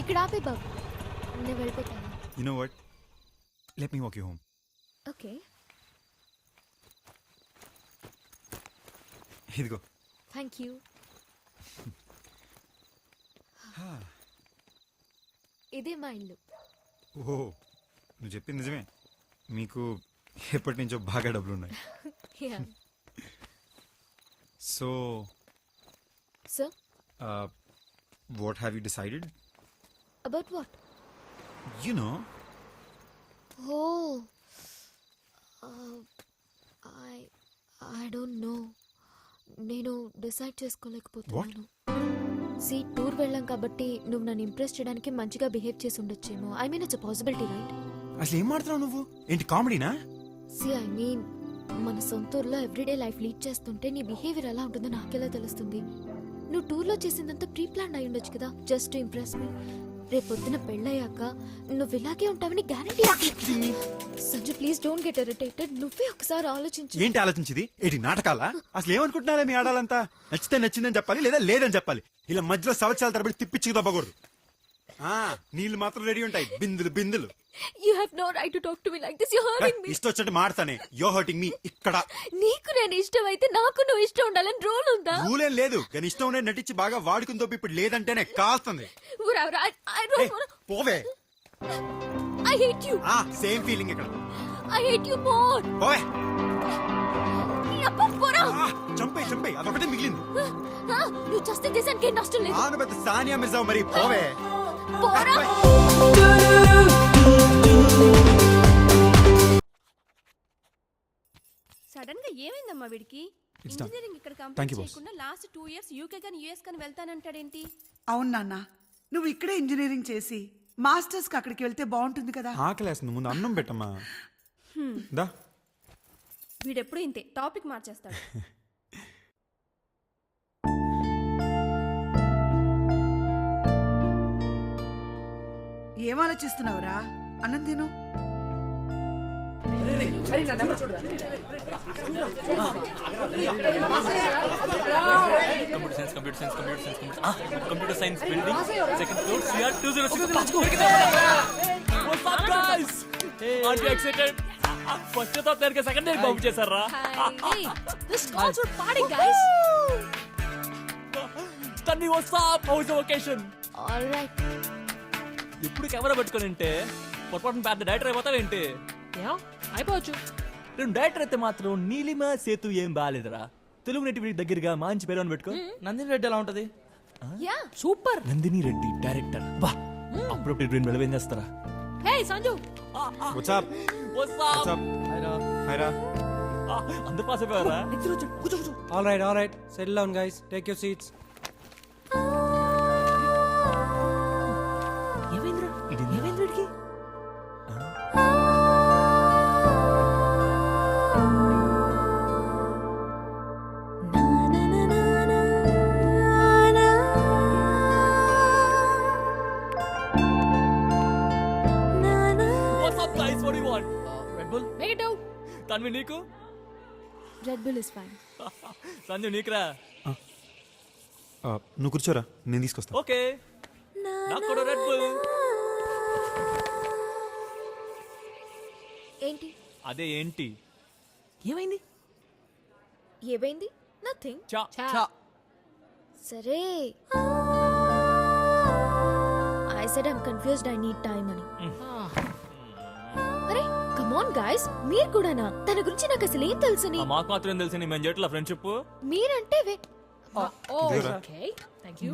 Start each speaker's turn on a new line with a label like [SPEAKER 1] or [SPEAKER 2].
[SPEAKER 1] ఇక్కడ ఆపే బాబు, నేను వెళ్ళిపోతాను.
[SPEAKER 2] You know what? Let me walk you home.
[SPEAKER 1] Okay.
[SPEAKER 2] ఇదిగో.
[SPEAKER 1] Thank you. ఇదే మా ఇల్లు.
[SPEAKER 2] ఓహో, నువ్వు చెప్పింది నిజమే. మీకు ఎప్పటి నుంచో బాగా డబ్బులు ఉన్నాయి. So what have you decided?
[SPEAKER 1] About what?
[SPEAKER 2] You know.
[SPEAKER 1] Oh, I don't know. నేను డిసైడ్ చేసుకోలేకపోతున్నాను. టూర్ వెళ్ళాం కాబట్టి నువ్వు నన్ను ఇంప్రెస్ చేయడానికి మంచిగా బిహేవ్ చేసి ఉండొచ్చేమో. I mean it's a possibility, right?
[SPEAKER 2] అసలు ఏం మాట్లాడుతున్నావు నువ్వు? ఏంటి కామెడీనా?
[SPEAKER 1] ఐ మీన్ మన సొంత ఊర్లో ఎవ్రీడే లైఫ్ లీడ్ చేస్తుంటే నీ బిహేవియర్ ఎలా ఉంటుందో నాకెలా తెలుస్తుంది? నువ్వు టూర్లో చేసిందంతా ప్రీ ప్లాన్ అయి ఉండొచ్చు కదా, జస్ట్ టు ఇంప్రెస్ మీ. రేపొద్దున పెళ్ళయ్యాక నువ్వు ఇలాగే ఉంటావని guarantee. Sanju please don't get irritated. నువ్వే ఒకసారి ఆలోచించు.
[SPEAKER 2] ఏంటి ఆలోచించింది? ఏంటి నాటకాలా? అసలు ఏమనుకుంటున్నారా మీ ఆడాలంతా? నచ్చితే నచ్చిందని చెప్పాలి, లేదా లేదని చెప్పాలి. ఇలా మధ్యలో సంవత్సరాల తరబడి తిప్పించి తప్పకూడదు. నీళ్ళు మాత్రం రెడీ ఉంటాయి, బిందులు బిందులు.
[SPEAKER 1] You have no right to talk to me like this. You're hurting me.
[SPEAKER 2] ఇష్టం వచ్చినట్టు మాడతానే. You're hurting me. ఇక్కడ
[SPEAKER 1] నీకు నేను ఇష్టం అయితే నాకు నువ్వు ఇష్టం ఉండాలని రూల్ ఉందా?
[SPEAKER 2] రూల్ ఏం లేదు, కానీ ఇష్టం ఉండే నటించి బాగా వాడుకుని తప్ప ఇప్పుడు లేదంటేనే కాస్తుంది. పోవే.
[SPEAKER 1] I hate you.
[SPEAKER 2] Same feeling ఇక్కడ.
[SPEAKER 1] I hate you more.
[SPEAKER 2] పోవే.
[SPEAKER 1] పోరా.
[SPEAKER 2] చంపే అదొకటే మిగిలింది.
[SPEAKER 1] నువ్వు చేస్తే దేశానికి నష్టం లేదు.
[SPEAKER 2] ఆను పెద్ద సానియా మిర్జా మరి. పోవే.
[SPEAKER 1] పోరా.
[SPEAKER 3] సడన్ గా ఏమైందమ్మా వీడికి? ఇంజనీరింగ్ ఇక్కడ కంప్లీట్ చేయకుండా లాస్ట్ 2 years యూకే గాని యుఎస్ గాని వెళ్తానంటాడేంటి?
[SPEAKER 4] అవును నాన్న, నువ్వు ఇక్కడే ఇంజనీరింగ్ చేసి మాస్టర్స్ కి అక్కడికి వెళ్తే బాగుంటుంది కదా.
[SPEAKER 2] ఆకలేస్తుంది, ముందు అన్నం పెట్టమ్మా. దా.
[SPEAKER 3] వీడెప్పుడు ఇంతే, టాపిక్ మార్చేస్తాడు.
[SPEAKER 4] ఏం ఆలోచిస్తున్నావురా? అన్నం తిను.
[SPEAKER 5] Computer science building, second floor, CR 206. What's up guys? Aren't you excited? First day top के second day bump చేసారా?
[SPEAKER 3] Hey, this calls for party guys.
[SPEAKER 5] Tanvi, what's up? How is the vacation?
[SPEAKER 1] All right.
[SPEAKER 5] ఇప్పుడు camera పెట్టుకొని ఉంటే పొరపాటున పెద్ద director అయిపోతావేంటి? అయిపోవచ్చు. నేను director అయితే మాత్రం నీలిమ సేతు ఏం బాగాలేదురా. తెలుగు నెటివిటీ దగ్గరగా మంచి పేరు అని పెట్టుకో.
[SPEAKER 6] నందిని రెడ్డి ఎలా ఉంటది?
[SPEAKER 5] సూపర్. నందిని రెడ్డి డైరెక్టర్. బా, అప్పుడప్పుడు బ్రెయిన్ వెలవేం చేస్తారా?
[SPEAKER 3] హే సంజు.
[SPEAKER 2] What's up? హాయ్ రా.
[SPEAKER 5] అందరూ పాస్ అయిపోయారా?
[SPEAKER 6] కూర్చో. All right. Settle down guys. Take your seats.
[SPEAKER 5] ఏమైంది వీడికి? What's up guys? What do you want?
[SPEAKER 6] Red Bull.
[SPEAKER 3] Make it out.
[SPEAKER 5] Tanvi నీకు?
[SPEAKER 1] Red Bull is fine.
[SPEAKER 5] Sanju నీకురా?
[SPEAKER 2] నువ్వు కూర్చోరా, నేను తీసుకొస్తా.
[SPEAKER 5] ఓకే. నాకు కూడా రెడ్ బుల్.
[SPEAKER 1] ఏంటి?
[SPEAKER 5] అదే ఏంటి? ఏమైంది?
[SPEAKER 1] నథింగ్.
[SPEAKER 5] చా.
[SPEAKER 1] సరే. I said I'm confused. I need time అని. అరే కమ్ ఆన్ గైస్, మీరు కూడానా? తన గురించి నాకు అసలు ఏం తెలుసని?
[SPEAKER 5] మాకు మాత్రం తెలుసని మేము చేయట్లా ఫ్రెండ్షిప్.
[SPEAKER 1] మీరంటే
[SPEAKER 3] ఓకే థాంక్యూ.